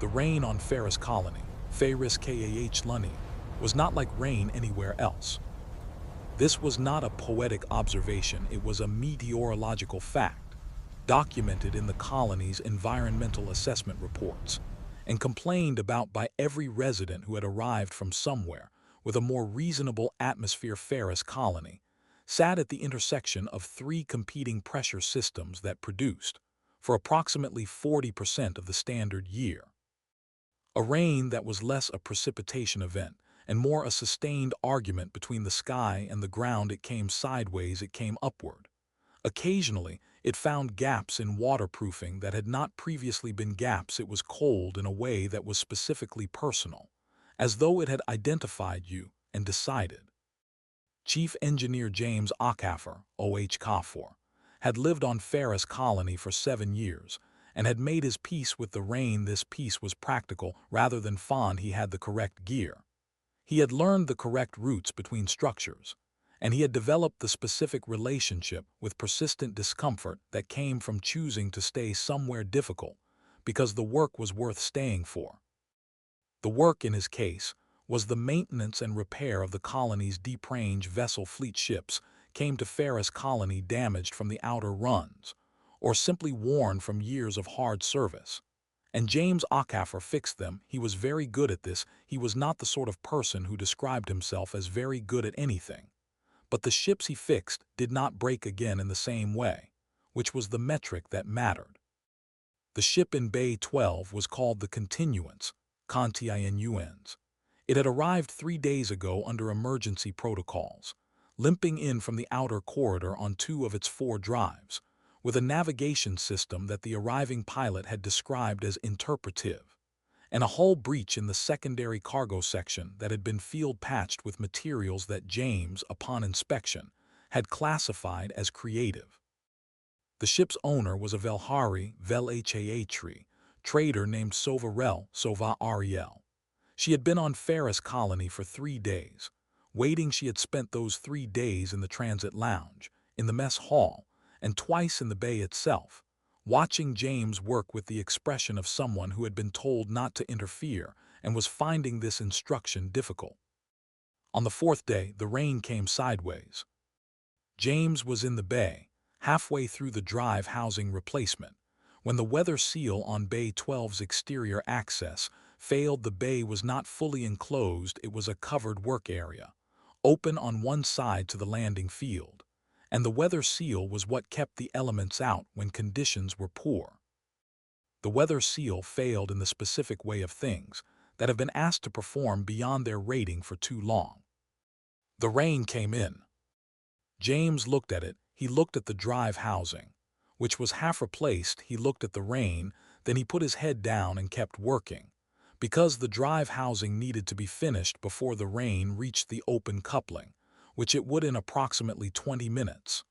The rain on Ferris Colony, Ferris Colony, was not like rain anywhere else. This was not a poetic observation, it was a meteorological fact, documented in the colony's environmental assessment reports, and complained about by every resident who had arrived from somewhere with a more reasonable atmosphere. Ferris Colony sat at the intersection of three competing pressure systems that produced, for approximately 40% of the standard year, a rain that was less a precipitation event and more a sustained argument between the sky and the ground. It came sideways, it came upward. Occasionally, it found gaps in waterproofing that had not previously been gaps. It was cold in a way that was specifically personal, as though it had identified you and decided. Chief Engineer James Okafor, Okafor, had lived on Ferris Colony for 7 years and had made his peace with the rain. This peace was practical rather than fond. He had the correct gear. He had learned the correct routes between structures, and he had developed the specific relationship with persistent discomfort that came from choosing to stay somewhere difficult because the work was worth staying for. The work, in his case, was the maintenance and repair of the colony's deep-range vessel fleet. Ships came to Ferris Colony damaged from the outer runs, or simply worn from years of hard service, and James Okafor fixed them. He was very good at this. He was not the sort of person who described himself as very good at anything. But the ships he fixed did not break again in the same way, which was the metric that mattered. The ship in Bay 12 was called the Continuance, Continuance. It had arrived 3 days ago under emergency protocols, limping in from the outer corridor on 2 of its 4 drives, with a navigation system that the arriving pilot had described as interpretive, and a hull breach in the secondary cargo section that had been field patched with materials that James, upon inspection, had classified as creative. The ship's owner was a Velhari, trader named Sova Rel, Sova Rel. She had been on Ferris Colony for 3 days. Waiting, she had spent those 3 days in the transit lounge, in the mess hall, and twice in the bay itself, watching James work with the expression of someone who had been told not to interfere and was finding this instruction difficult. On the 4th day, the rain came sideways. James was in the bay, halfway through the drive housing replacement, when the weather seal on Bay 12's exterior access failed. The bay was not fully enclosed, it was a covered work area, open on one side to the landing field, and the weather seal was what kept the elements out when conditions were poor. The weather seal failed in the specific way of things that have been asked to perform beyond their rating for too long. The rain came in. James looked at it. He looked at the drive housing, which was half replaced. He looked at the rain, then he put his head down and kept working, because the drive housing needed to be finished before the rain reached the open coupling, which it would in approximately 20 minutes.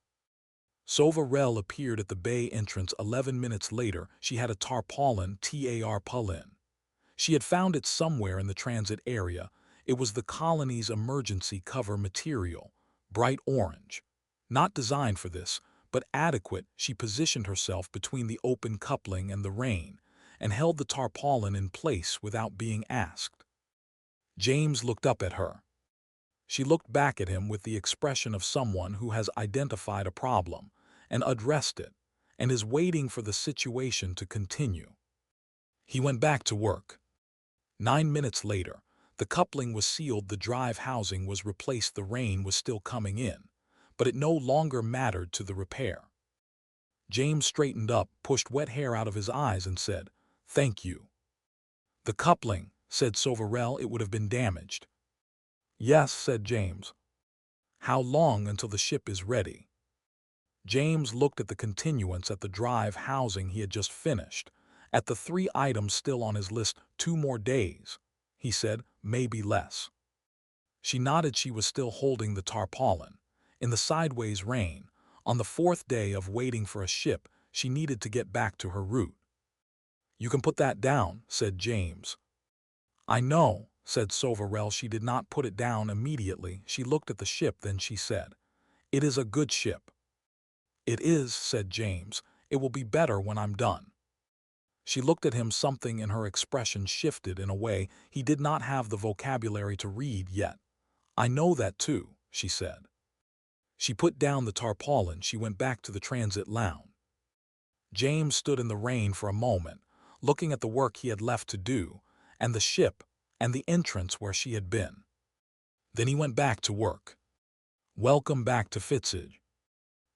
Sova Rel appeared at the bay entrance 11 minutes later. She had a tarpaulin, tarpaulin. She had found it somewhere in the transit area. It was the colony's emergency cover material, bright orange. Not designed for this, but adequate. She positioned herself between the open coupling and the rain, and held the tarpaulin in place without being asked. James looked up at her. She looked back at him with the expression of someone who has identified a problem and addressed it, and is waiting for the situation to continue. He went back to work. 9 minutes later, the coupling was sealed, the drive housing was replaced. The rain was still coming in, but it no longer mattered to the repair. James straightened up, pushed wet hair out of his eyes, and said, "Thank you." "The coupling," said Sova Rel, "it would have been damaged." "Yes," said James. "How long until the ship is ready?" James looked at the Continuance, at the drive housing he had just finished, at the 3 items still on his list. 2 more days, he said, "maybe less." She nodded. She was still holding the tarpaulin. In the sideways rain, on the 4th day of waiting for a ship, she needed to get back to her route. "You can put that down," said James. "I know," said Sova Rel. She did not put it down immediately. She looked at the ship, then she said, "It is a good ship." "It is," said James. "It will be better when I'm done." She looked at him, something in her expression shifted in a way he did not have the vocabulary to read yet. "I know that too," she said. She put down the tarpaulin. She went back to the transit lounge. James stood in the rain for a moment, looking at the work he had left to do, and the ship, and the entrance where she had been. Then he went back to work. Welcome back to Fitzage.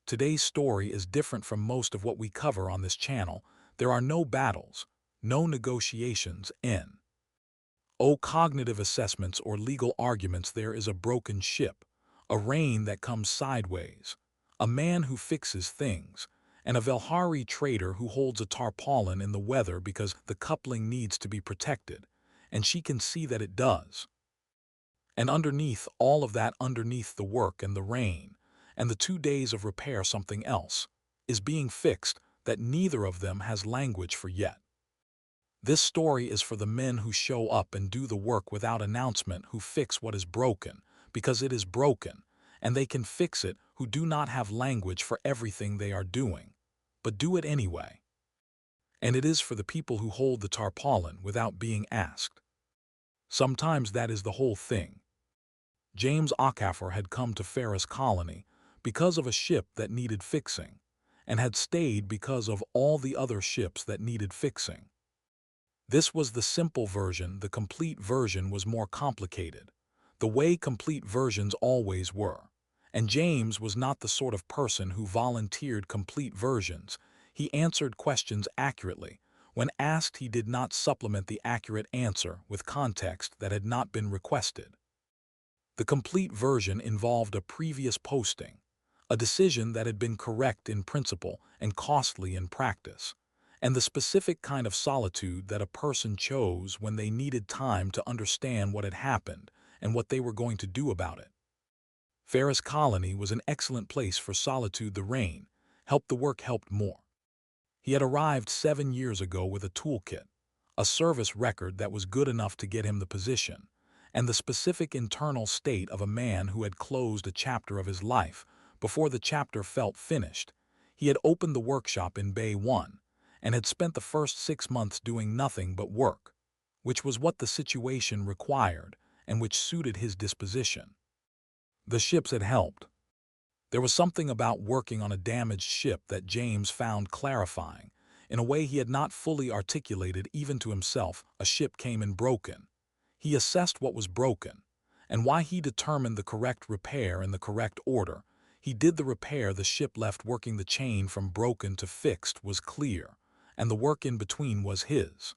Today's story is different from most of what we cover on this channel. There are no battles, no negotiations, cognitive assessments or legal arguments. There is a broken ship, a rain that comes sideways, a man who fixes things, and a Velhari trader who holds a tarpaulin in the weather because the coupling needs to be protected, and she can see that it does. And underneath all of that, underneath the work and the rain, and the 2 days of repair, something else is being fixed that neither of them has language for yet. This story is for the men who show up and do the work without announcement, who fix what is broken, because it is broken, and they can fix it, who do not have language for everything they are doing, but do it anyway. And it is for the people who hold the tarpaulin without being asked. Sometimes that is the whole thing. James Okafor had come to Ferris Colony because of a ship that needed fixing, and had stayed because of all the other ships that needed fixing. This was the simple version. The complete version was more complicated, the way complete versions always were. And James was not the sort of person who volunteered complete versions. He answered questions accurately. When asked, he did not supplement the accurate answer with context that had not been requested. The complete version involved a previous posting, a decision that had been correct in principle and costly in practice, and the specific kind of solitude that a person chose when they needed time to understand what had happened and what they were going to do about it. Ferris Colony was an excellent place for solitude. The rain helped, the work helped more. He had arrived 7 years ago with a toolkit, a service record that was good enough to get him the position, and the specific internal state of a man who had closed a chapter of his life before the chapter felt finished. He had opened the workshop in Bay 1 and had spent the first 6 months doing nothing but work, which was what the situation required and which suited his disposition. The ships had helped. There was something about working on a damaged ship that James found clarifying, in a way he had not fully articulated even to himself. A ship came in broken. He assessed what was broken, and why. He determined the correct repair in the correct order. He did the repair. The ship left working. The chain from broken to fixed was clear, and the work in between was his.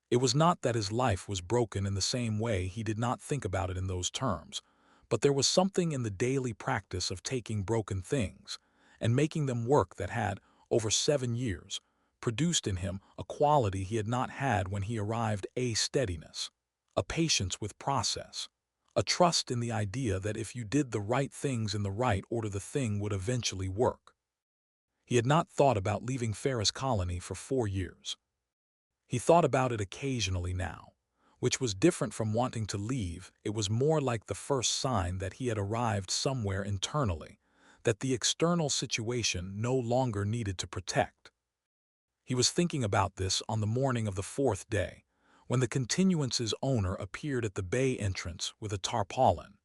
It was not that his life was broken in the same way. He did not think about it in those terms. But there was something in the daily practice of taking broken things and making them work that had, over 7 years, produced in him a quality he had not had when he arrived: a steadiness, a patience with process, a trust in the idea that if you did the right things in the right order, the thing would eventually work. He had not thought about leaving Ferris Colony for 4 years. He thought about it occasionally now, which was different from wanting to leave. It was more like the first sign that he had arrived somewhere internally, that the external situation no longer needed to protect. He was thinking about this on the morning of the 4th day, when the Continuance's owner appeared at the bay entrance with a tarpaulin.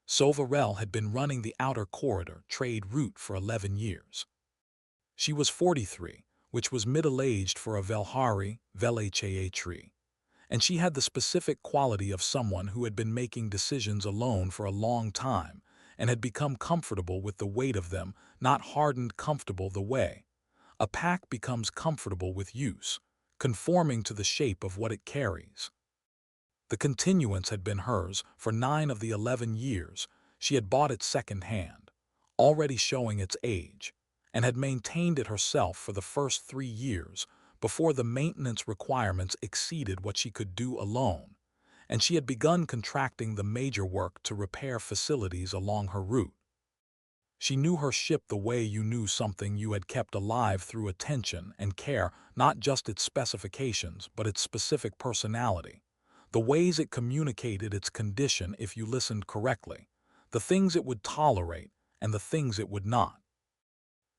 Sova Rel had been running the outer corridor trade route for 11 years. She was 43, which was middle-aged for a Velhari, Velhari. And she had the specific quality of someone who had been making decisions alone for a long time and had become comfortable with the weight of them, not hardened, comfortable the way a pack becomes comfortable with use, conforming to the shape of what it carries. The Continuance had been hers for 9 of the 11 years. She had bought it second-hand, already showing its age, and had maintained it herself for the first 3 years, before the maintenance requirements exceeded what she could do alone, and she had begun contracting the major work to repair facilities along her route. She knew her ship the way you knew something you had kept alive through attention and care, not just its specifications, but its specific personality, the ways it communicated its condition if you listened correctly, the things it would tolerate and the things it would not.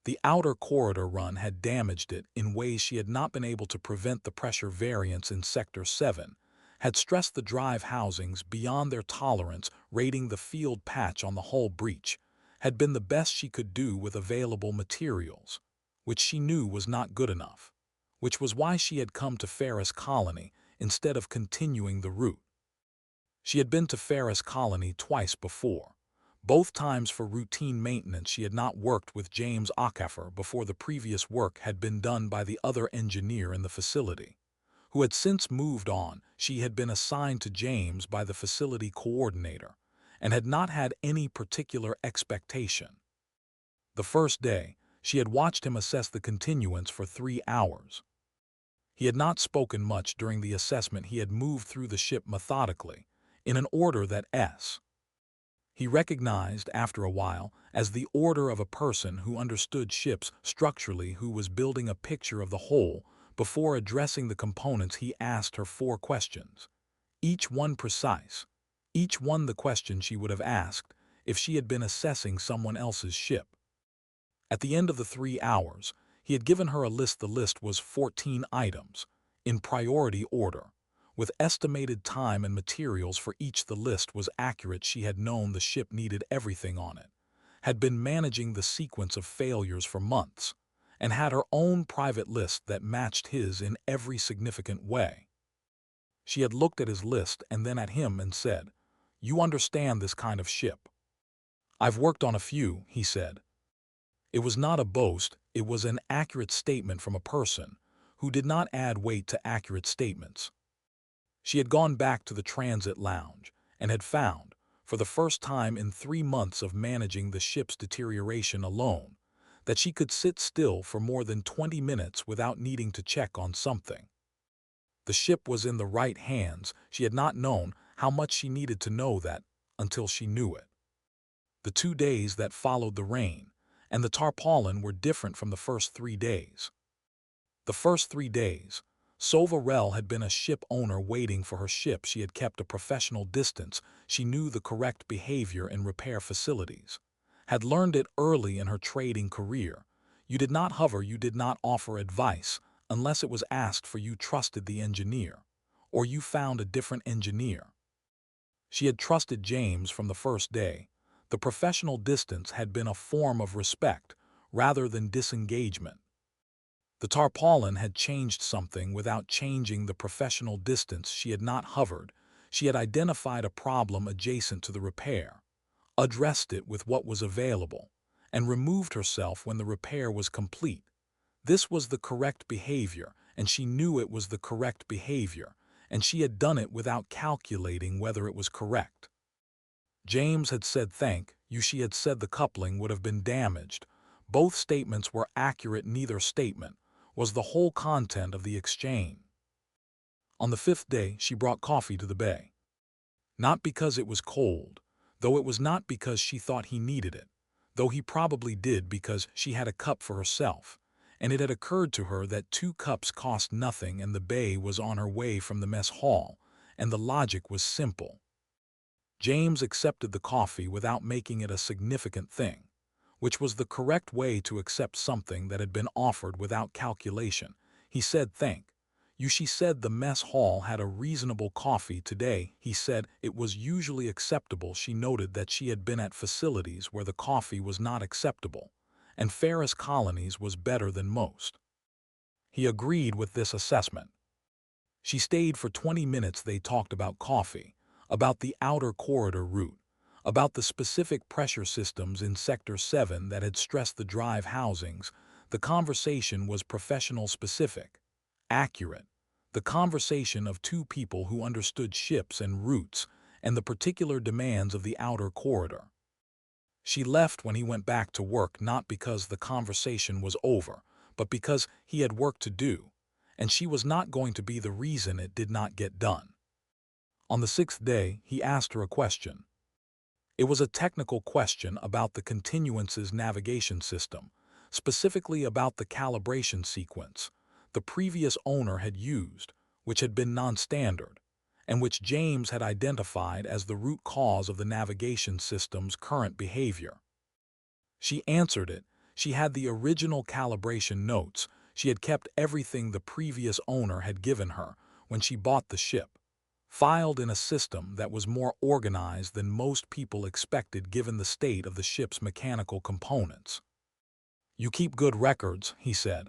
The outer corridor run had damaged it in ways she had not been able to prevent. The pressure variance in Sector 7 had stressed the drive housings beyond their tolerance. Rating the field patch on the hull breach had been the best she could do with available materials, which she knew was not good enough, which was why she had come to Ferris Colony instead of continuing the route. She had been to Ferris Colony twice before, both times for routine maintenance. She had not worked with James Okafor before. The previous work had been done by the other engineer in the facility, who had since moved on. She had been assigned to James by the facility coordinator and had not had any particular expectation. The first day, she had watched him assess the continuance for 3 hours. He had not spoken much during the assessment. He had moved through the ship methodically, in an order that he recognized after a while as the order of a person who understood ships structurally, who was building a picture of the whole. Before addressing the components, he asked her 4 questions, each one precise, each one the question she would have asked if she had been assessing someone else's ship. At the end of the 3 hours, he had given her a list. The list was 14 items, in priority order, with estimated time and materials for each. The list was accurate. She had known the ship needed everything on it, had been managing the sequence of failures for months, and had her own private list that matched his in every significant way. She had looked at his list and then at him and said, "You understand this kind of ship?" "I've worked on a few," he said. It was not a boast, it was an accurate statement from a person who did not add weight to accurate statements. She had gone back to the transit lounge and had found, for the first time in 3 months of managing the ship's deterioration alone, that she could sit still for more than 20 minutes without needing to check on something. The ship was in the right hands. She had not known how much she needed to know that until she knew it. The 2 days that followed the rain and the tarpaulin were different from the first 3 days. The first 3 days, Sova Rel had been a ship owner waiting for her ship. She had kept a professional distance. She knew the correct behavior in repair facilities, had learned it early in her trading career. You did not hover, you did not offer advice unless it was asked for. You trusted the engineer, or you found a different engineer. She had trusted James from the first day. The professional distance had been a form of respect rather than disengagement. The tarpaulin had changed something without changing the professional distance. She had not hovered. She had identified a problem adjacent to the repair, addressed it with what was available, and removed herself when the repair was complete. This was the correct behavior, and she knew it was the correct behavior, and she had done it without calculating whether it was correct. James had said thank you. She had said the coupling would have been damaged. Both statements were accurate. Neither statement was the whole content of the exchange. On the 5th day, she brought coffee to the bay. Not because it was cold, though it was not because she thought he needed it, though he probably did, because she had a cup for herself, and it had occurred to her that 2 cups cost nothing, and the bay was on her way from the mess hall, and the logic was simple. James accepted the coffee without making it a significant thing, which was the correct way to accept something that had been offered without calculation. He said thank you. She said the mess hall had a reasonable coffee today. He said it was usually acceptable. She noted that she had been at facilities where the coffee was not acceptable, and Ferris Colony's was better than most. He agreed with this assessment. She stayed for 20 minutes. They talked about coffee, about the outer corridor route, about the specific pressure systems in Sector 7 that had stressed the drive housings. The conversation was professional specific, accurate, the conversation of 2 people who understood ships and routes and the particular demands of the outer corridor. She left when he went back to work, not because the conversation was over, but because he had work to do, and she was not going to be the reason it did not get done. On the 6th day, he asked her a question. It was a technical question about the Continuance's navigation system, specifically about the calibration sequence the previous owner had used, which had been non-standard, and which James had identified as the root cause of the navigation system's current behavior. She answered it. She had the original calibration notes. She had kept everything the previous owner had given her when she bought the ship, filed in a system that was more organized than most people expected given the state of the ship's mechanical components. "You keep good records," he said.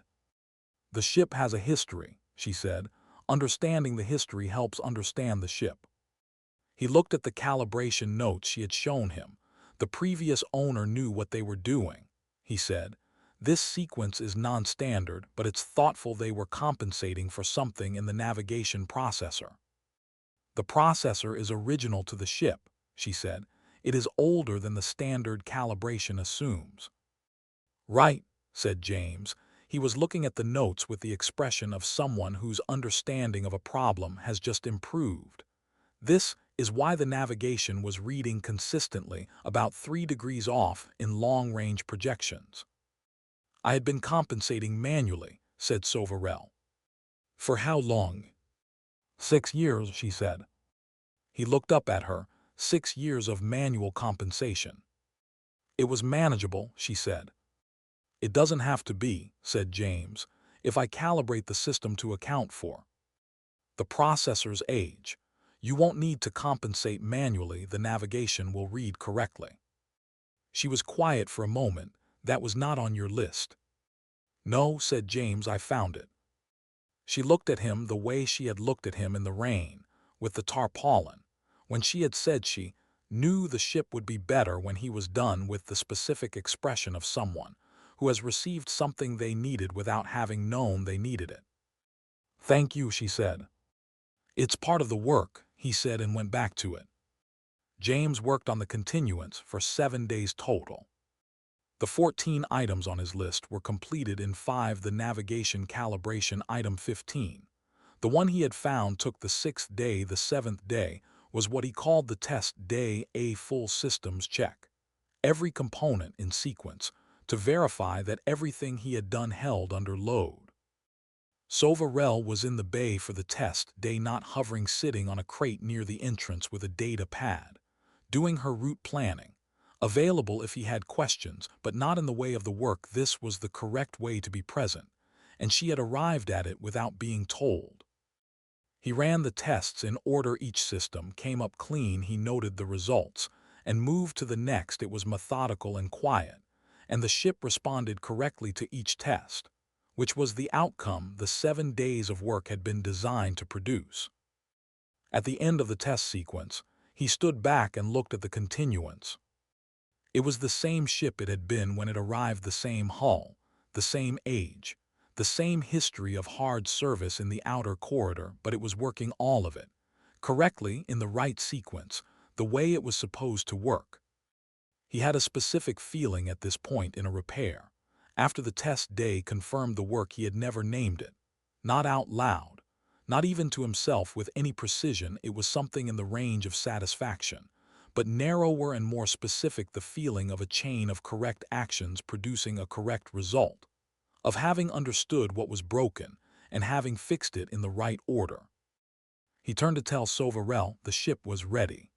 "The ship has a history," she said. "Understanding the history helps understand the ship." He looked at the calibration notes she had shown him. "The previous owner knew what they were doing," he said. "This sequence is non-standard, but it's thoughtful. They were compensating for something in the navigation processor." "The processor is original to the ship," she said. "It is older than the standard calibration assumes." "Right," said James. He was looking at the notes with the expression of someone whose understanding of a problem has just improved. "This is why the navigation was reading consistently about 3 degrees off in long-range projections." "I had been compensating manually," said Sova Rel. "For how long?" "6 years," she said. He looked up at her. 6 years of manual compensation. "It was manageable," she said. "It doesn't have to be," said James, "if I calibrate the system to account for the processor's age. You won't need to compensate manually. The navigation will read correctly." She was quiet for a moment. "That was not on your list." "No," said James, "I found it." She looked at him the way she had looked at him in the rain, with the tarpaulin, when she had said she knew the ship would be better when he was done, with the specific expression of someone who has received something they needed without having known they needed it. "Thank you," she said. "It's part of the work," he said, and went back to it. James worked on the Continuance for 7 days total. The 14 items on his list were completed in 5. The navigation calibration item 15. The one he had found took the 6th day. The 7th day was what he called the test day, a full systems check. Every component in sequence to verify that everything he had done held under load. Sova Rel was in the bay for the test day, not hovering, sitting on a crate near the entrance with a data pad, doing her route planning. Available if he had questions, but not in the way of the work. This was the correct way to be present, and she had arrived at it without being told. He ran the tests in order. Each system came up clean. He noted the results and moved to the next. It was methodical and quiet, and the ship responded correctly to each test, which was the outcome the 7 days of work had been designed to produce. At the end of the test sequence, he stood back and looked at the Continuance. It was the same ship it had been when it arrived, the same hull, the same age, the same history of hard service in the outer corridor, but it was working all of it correctly in the right sequence, the way it was supposed to work. He had a specific feeling at this point in a repair. After the test day confirmed the work, he had never named it, not out loud, not even to himself with any precision. It was something in the range of satisfaction, but narrower and more specific, the feeling of a chain of correct actions producing a correct result, of having understood what was broken and having fixed it in the right order. He turned to tell Sova Rel the ship was ready.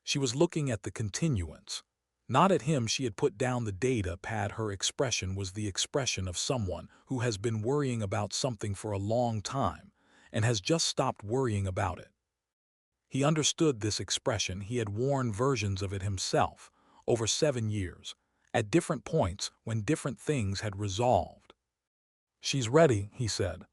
She was looking at the Continuance, not at him. She had put down the data pad. Her expression was the expression of someone who has been worrying about something for a long time and has just stopped worrying about it. He understood this expression. He had worn versions of it himself over 7 years, at different points when different things had resolved. "She's ready," he said.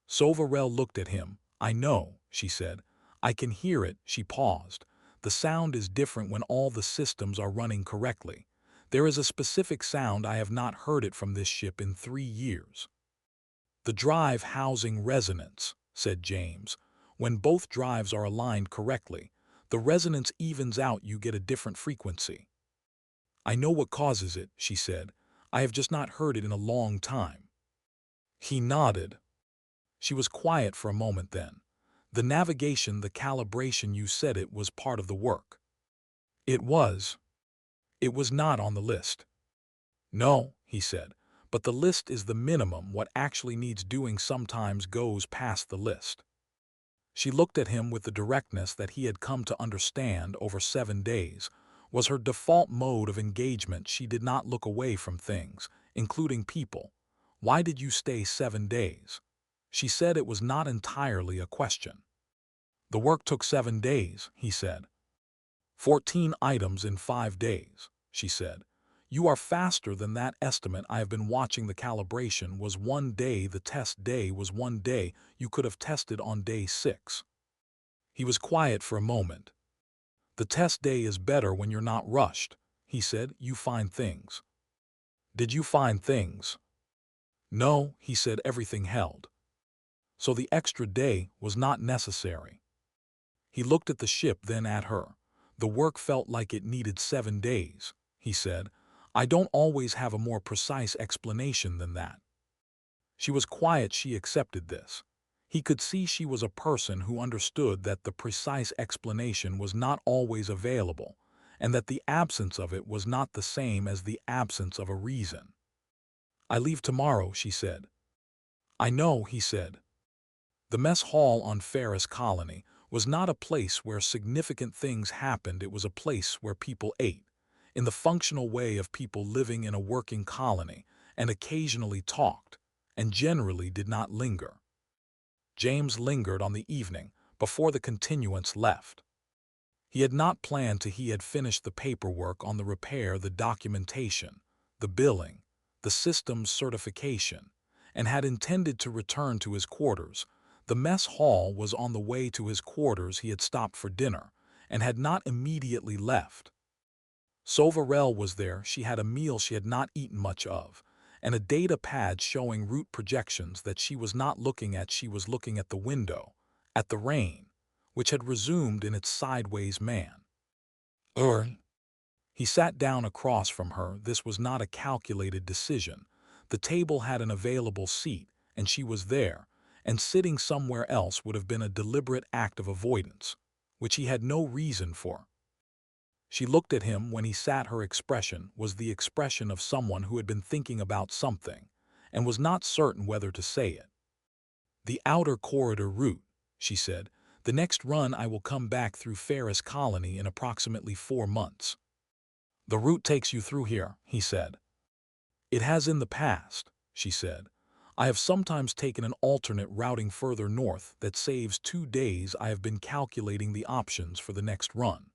Sova Rel looked at him. "I know," she said. "I can hear it." She paused. "The sound is different when all the systems are running correctly. There is a specific sound. I have not heard it from this ship in 3 years." "The drive housing resonance," said James. "When both drives are aligned correctly, the resonance evens out. You get a different frequency." "I know what causes it," she said. "I have just not heard it in a long time." He nodded. She was quiet for a moment. Then, "The navigation, the calibration, you said it was part of the work." "It was." "It was not on the list." "No," he said, "but the list is the minimum. What actually needs doing sometimes goes past the list." She looked at him with the directness that he had come to understand over 7 days. was her default mode of engagement. She did not look away from things, including people. Why did you stay 7 days? She said it was not entirely a question. The work took 7 days, he said. 14 items in 5 days, she said. You are faster than that estimate. I have been watching. The calibration was 1 day. The test day was 1 day. You could have tested on day 6. He was quiet for a moment. The test day is better when you're not rushed, he said. You find things. Did you find things? No, he said. Everything held. So the extra day was not necessary. He looked at the ship, then at her. The work felt like it needed 7 days, he said. I don't always have a more precise explanation than that. She was quiet. She accepted this. He could see she was a person who understood that the precise explanation was not always available, and that the absence of it was not the same as the absence of a reason. I leave tomorrow, she said. I know, he said. The mess hall on Ferris Colony was not a place where significant things happened. It was a place where people ate, in the functional way of people living in a working colony, and occasionally talked, and generally did not linger. James lingered on the evening before the Continuance left. He had not planned to. He had finished the paperwork on the repair, the documentation, the billing, the system's certification, and had intended to return to his quarters. The mess hall was on the way to his quarters. He had stopped for dinner and had not immediately left. Sova Rel was there. She had a meal she had not eaten much of, and a data pad showing route projections that she was not looking at. She was looking at the window, at the rain, which had resumed in its sideways man. He sat down across from her. This was not a calculated decision. The table had an available seat, and she was there, and sitting somewhere else would have been a deliberate act of avoidance, which he had no reason for. She looked at him. When he sat, her expression was the expression of someone who had been thinking about something and was not certain whether to say it. The outer corridor route, she said. The next run I will come back through Ferris Colony in approximately 4 months. The route takes you through here, he said. It has in the past, she said. I have sometimes taken an alternate routing further north that saves 2 days. I have been calculating the options for the next run.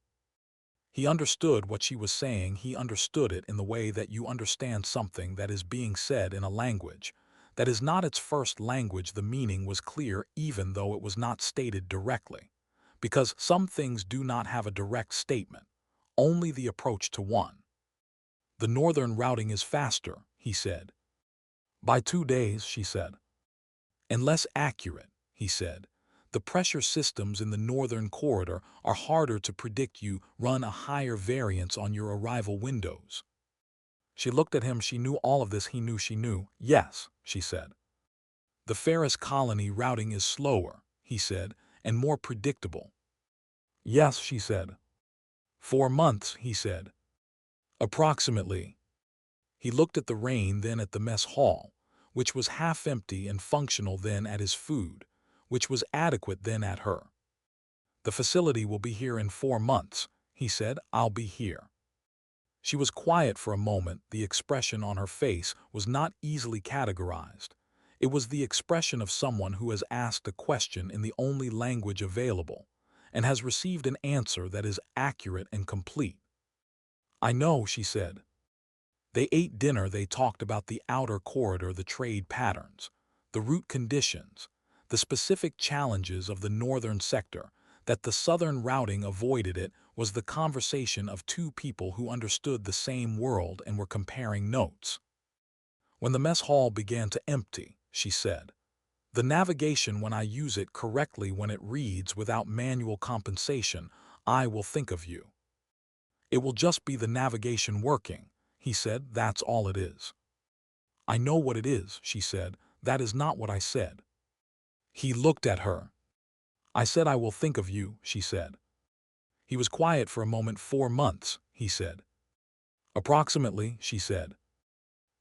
He understood what she was saying. He understood it in the way that you understand something that is being said in a language that is not its first language. The meaning was clear even though it was not stated directly, because some things do not have a direct statement, only the approach to one. The northern routing is faster, he said. By 2 days, she said. And less accurate, he said. The pressure systems in the northern corridor are harder to predict. You run a higher variance on your arrival windows. She looked at him. She knew all of this. He knew she knew. Yes, she said. The Ferris Colony routing is slower, he said, and more predictable. Yes, she said. 4 months, he said. Approximately. He looked at the rain, then at the mess hall, which was half empty and functional, then at his food, which was adequate, then at her. The facility will be here in 4 months, he said. I'll be here. She was quiet for a moment. The expression on her face was not easily categorized. It was the expression of someone who has asked a question in the only language available and has received an answer that is accurate and complete. I know, she said. They ate dinner. They talked about the outer corridor, the trade patterns, the route conditions, the specific challenges of the northern sector. That the southern routing avoided it was the conversation of 2 people who understood the same world and were comparing notes. When the mess hall began to empty, she said, the navigation, when I use it correctly, when it reads without manual compensation, I will think of you. It will just be the navigation working, he said. That's all it is. I know what it is, she said. That is not what I said. He looked at her. I said I will think of you, she said. He was quiet for a moment. 4 months, he said. Approximately, she said.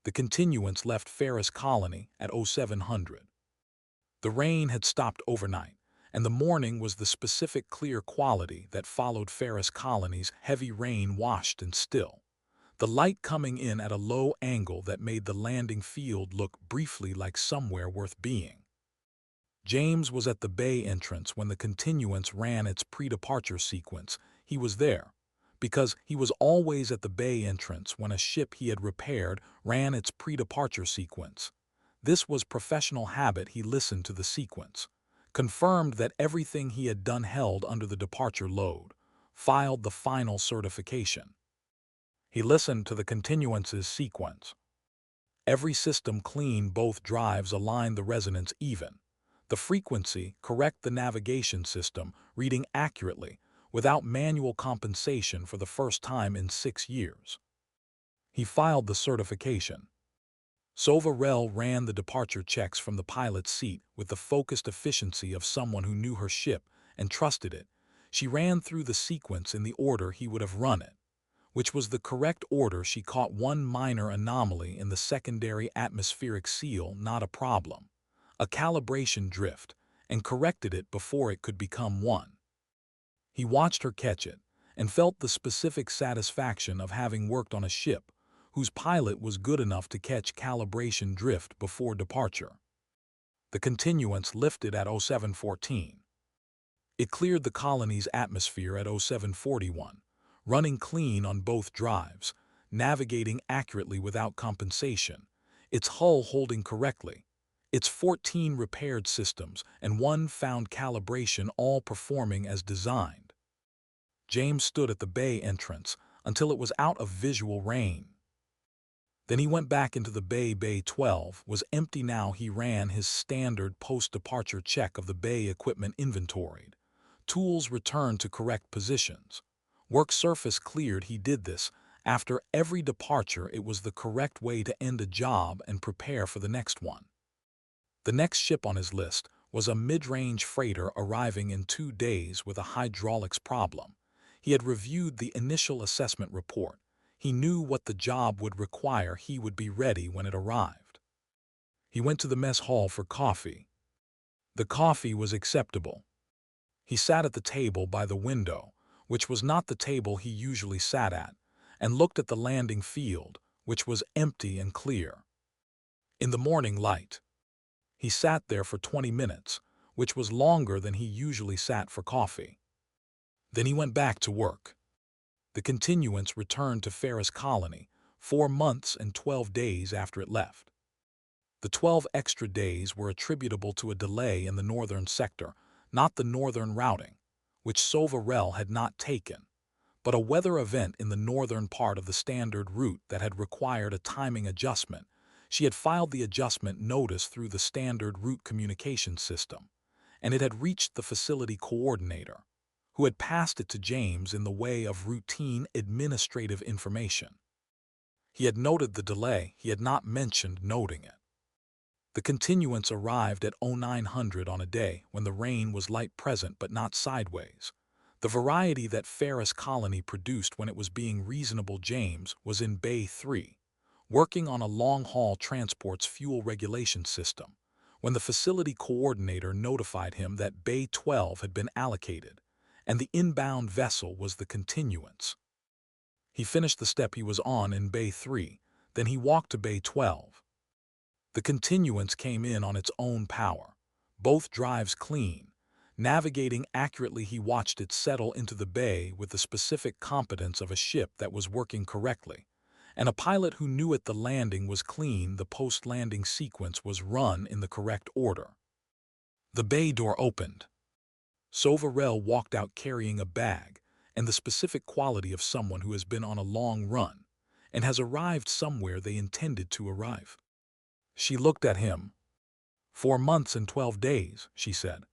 The Continuance left Ferris Colony at 0700. The rain had stopped overnight, and the morning was the specific clear quality that followed Ferris Colony's heavy rain washed and still. The light coming in at a low angle that made the landing field look briefly like somewhere worth being. James was at the bay entrance when the Continuance ran its pre-departure sequence. He was there because he was always at the bay entrance when a ship he had repaired ran its pre-departure sequence. This was professional habit. He listened to the sequence, confirmed that everything he had done held under the departure load, filed the final certification. He listened to the Continuance's sequence. Every system clean, both drives aligned the resonance even. The frequency correct the navigation system, reading accurately, without manual compensation for the first time in 6 years. He filed the certification. Sova Rel ran the departure checks from the pilot's seat with the focused efficiency of someone who knew her ship and trusted it. She ran through the sequence in the order he would have run it, which was the correct order. She caught one minor anomaly in the secondary atmospheric seal, not a problem, a calibration drift, and corrected it before it could become one. He watched her catch it and felt the specific satisfaction of having worked on a ship whose pilot was good enough to catch calibration drift before departure. The Continuance lifted at 0714. It cleared the colony's atmosphere at 0741, running clean on both drives, navigating accurately without compensation, its hull holding correctly, its 14 repaired systems and one found calibration all performing as designed. James stood at the bay entrance until it was out of visual range. Then he went back into the bay. Bay 12 was empty now. He ran his standard post-departure check of the bay equipment inventoried. Tools returned to correct positions. Work surface cleared. He did this after every departure. It was the correct way to end a job and prepare for the next one. The next ship on his list was a mid-range freighter arriving in 2 days with a hydraulics problem. He had reviewed the initial assessment report. He knew what the job would require. He would be ready when it arrived. He went to the mess hall for coffee. The coffee was acceptable. He sat at the table by the window, which was not the table he usually sat at, and looked at the landing field, which was empty and clear. In the morning light, he sat there for 20 minutes, which was longer than he usually sat for coffee. Then he went back to work. The Continuance returned to Ferris Colony 4 months and 12 days after it left. The 12 extra days were attributable to a delay in the northern sector, not the northern routing, which Sova Rel had not taken, but a weather event in the northern part of the standard route that had required a timing adjustment. She had filed the adjustment notice through the standard route communication system, and it had reached the facility coordinator, who had passed it to James in the way of routine administrative information. He had noted the delay. He had not mentioned noting it. The Continuance arrived at 0900 on a day when the rain was light present but not sideways. The variety that Ferris Colony produced when it was being reasonable. James was in Bay 3, working on a long-haul transport's fuel regulation system, when the facility coordinator notified him that Bay 12 had been allocated, and the inbound vessel was the Continuance. He finished the step he was on in Bay 3, then he walked to Bay 12. The Continuance came in on its own power, both drives clean. Navigating accurately, he watched it settle into the bay with the specific competence of a ship that was working correctly, and a pilot who knew it. The landing was clean. The post-landing sequence was run in the correct order. The bay door opened. Sova Rel walked out carrying a bag and the specific quality of someone who has been on a long run and has arrived somewhere they intended to arrive. She looked at him. 4 months and 12 days, she said.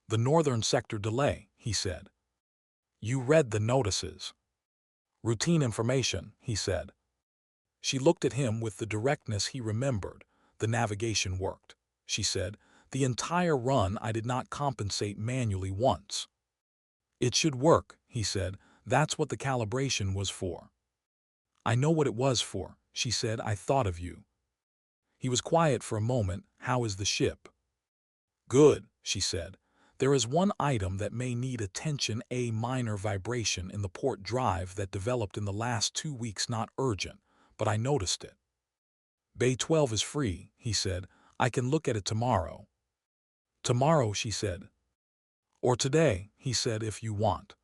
The northern sector delay, he said. You read the notices. Routine information, he said. She looked at him with the directness he remembered. The navigation worked, she said. The entire run. I did not compensate manually once. It should work, he said. That's what the calibration was for. I know what it was for, she said. I thought of you. He was quiet for a moment. How is the ship? Good, she said. There is one item that may need attention, a minor vibration in the port drive that developed in the last 2 weeks, not urgent, but I noticed it. Bay 12 is free, he said. I can look at it tomorrow. Tomorrow, she said. Or today, he said, if you want.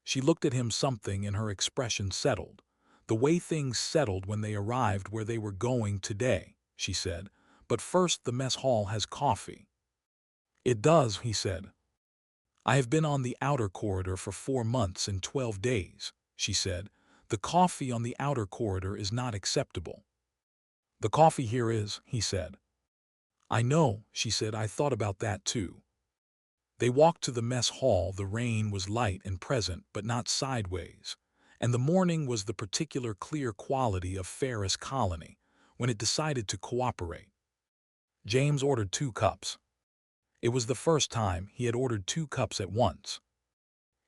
She looked at him, something in her expression settled. The way things settled when they arrived where they were going. Today, she said. But first, the mess hall has coffee. It does, he said. I have been on the outer corridor for 4 months and 12 days, she said. The coffee on the outer corridor is not acceptable. The coffee here is, he said. I know, she said. I thought about that too. They walked to the mess hall. The rain was light and present, but not sideways, and the morning was the particular clear quality of Ferris Colony when it decided to cooperate. James ordered 2 cups. It was the first time he had ordered 2 cups at once.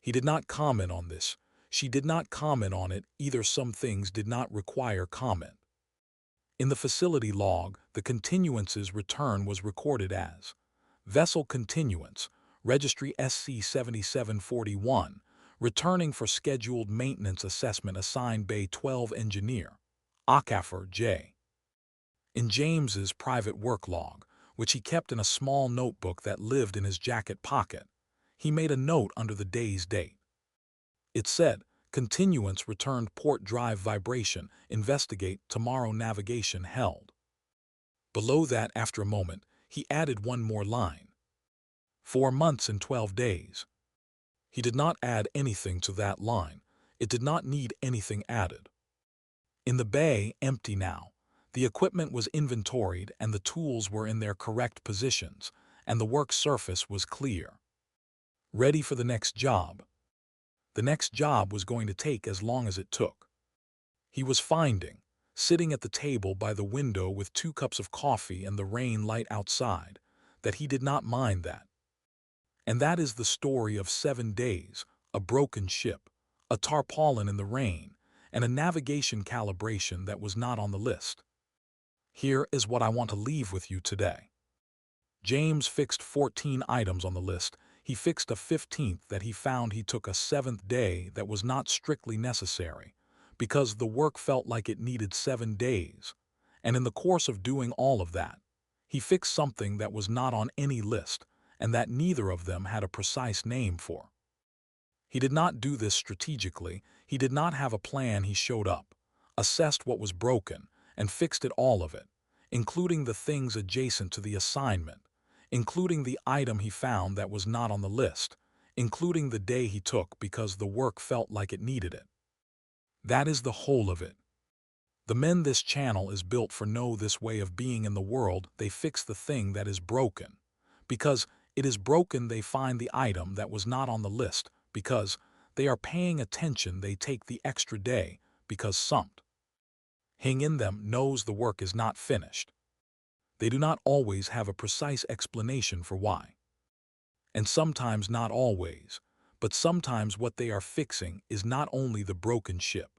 He did not comment on this. She did not comment on it either. Some things did not require comment. In the facility log, the Continuance's return was recorded as Vessel Continuance, Registry SC 7741, returning for scheduled maintenance assessment, assigned Bay 12 Engineer Okafor J. In James's private work log, which he kept in a small notebook that lived in his jacket pocket, he made a note under the day's date. It said, Continuance returned port drive vibration, investigate tomorrow, navigation held. Below that, after a moment, he added one more line. 4 months and 12 days. He did not add anything to that line. It did not need anything added. In the bay, empty now. The equipment was inventoried and the tools were in their correct positions, and the work surface was clear. Ready for the next job. The next job was going to take as long as it took. He was finding, sitting at the table by the window with 2 cups of coffee and the rain light outside, that he did not mind that. And that is the story of 7 days, a broken ship, a tarpaulin in the rain, and a navigation calibration that was not on the list. Here is what I want to leave with you today. James fixed 14 items on the list. He fixed a 15th that he found. He took a 7th day that was not strictly necessary, because the work felt like it needed 7 days. And in the course of doing all of that, he fixed something that was not on any list, and that neither of them had a precise name for. He did not do this strategically. He did not have a plan. He showed up, assessed what was broken, and fixed it, all of it, including the things adjacent to the assignment, including the item he found that was not on the list, including the day he took because the work felt like it needed it. That is the whole of it. The men this channel is built for know this way of being in the world. They fix the thing that is broken. Because it is broken, they find the item that was not on the list. Because they are paying attention, they take the extra day, because something in them knows the work is not finished. They do not always have a precise explanation for why. And sometimes not always, but sometimes what they are fixing is not only the broken ship.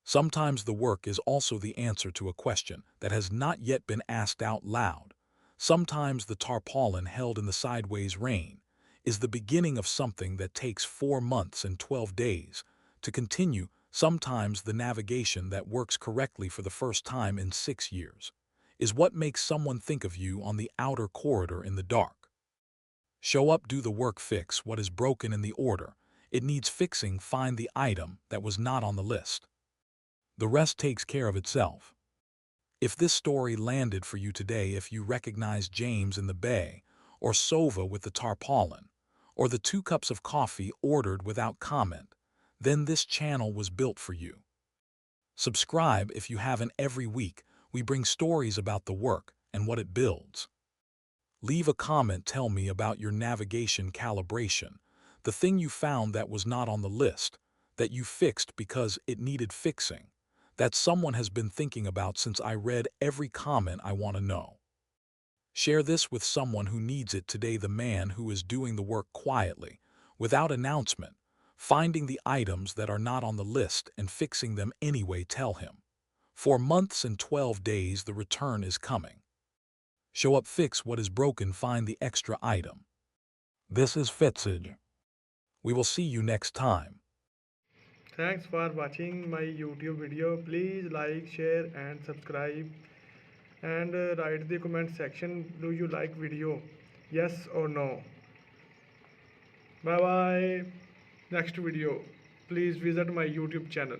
Sometimes the work is also the answer to a question that has not yet been asked out loud. Sometimes the tarpaulin held in the sideways rain is the beginning of something that takes 4 months and 12 days to continue. Sometimes the navigation that works correctly for the first time in 6 years is what makes someone think of you on the outer corridor in the dark. Show up, do the work, fix what is broken in the order it needs fixing, find the item that was not on the list. The rest takes care of itself. If this story landed for you today, if you recognize James in the bay, or Sova with the tarpaulin, or the 2 cups of coffee ordered without comment, then this channel was built for you. Subscribe if you haven't. Every week, we bring stories about the work and what it builds. Leave a comment, tell me about your navigation calibration, the thing you found that was not on the list, that you fixed because it needed fixing, that someone has been thinking about since I read every comment. I want to know. Share this with someone who needs it today. The man who is doing the work quietly, without announcement, finding the items that are not on the list and fixing them anyway. Tell him. 4 months and 12 days, the return is coming. Show up, fix what is broken, find the extra item. This is Fitzig. We will see you next time. Thanks for watching my YouTube video. Please like, share and subscribe and write the comment section, do you like video? Yes or no? Bye bye. Next video. Please visit my YouTube channel.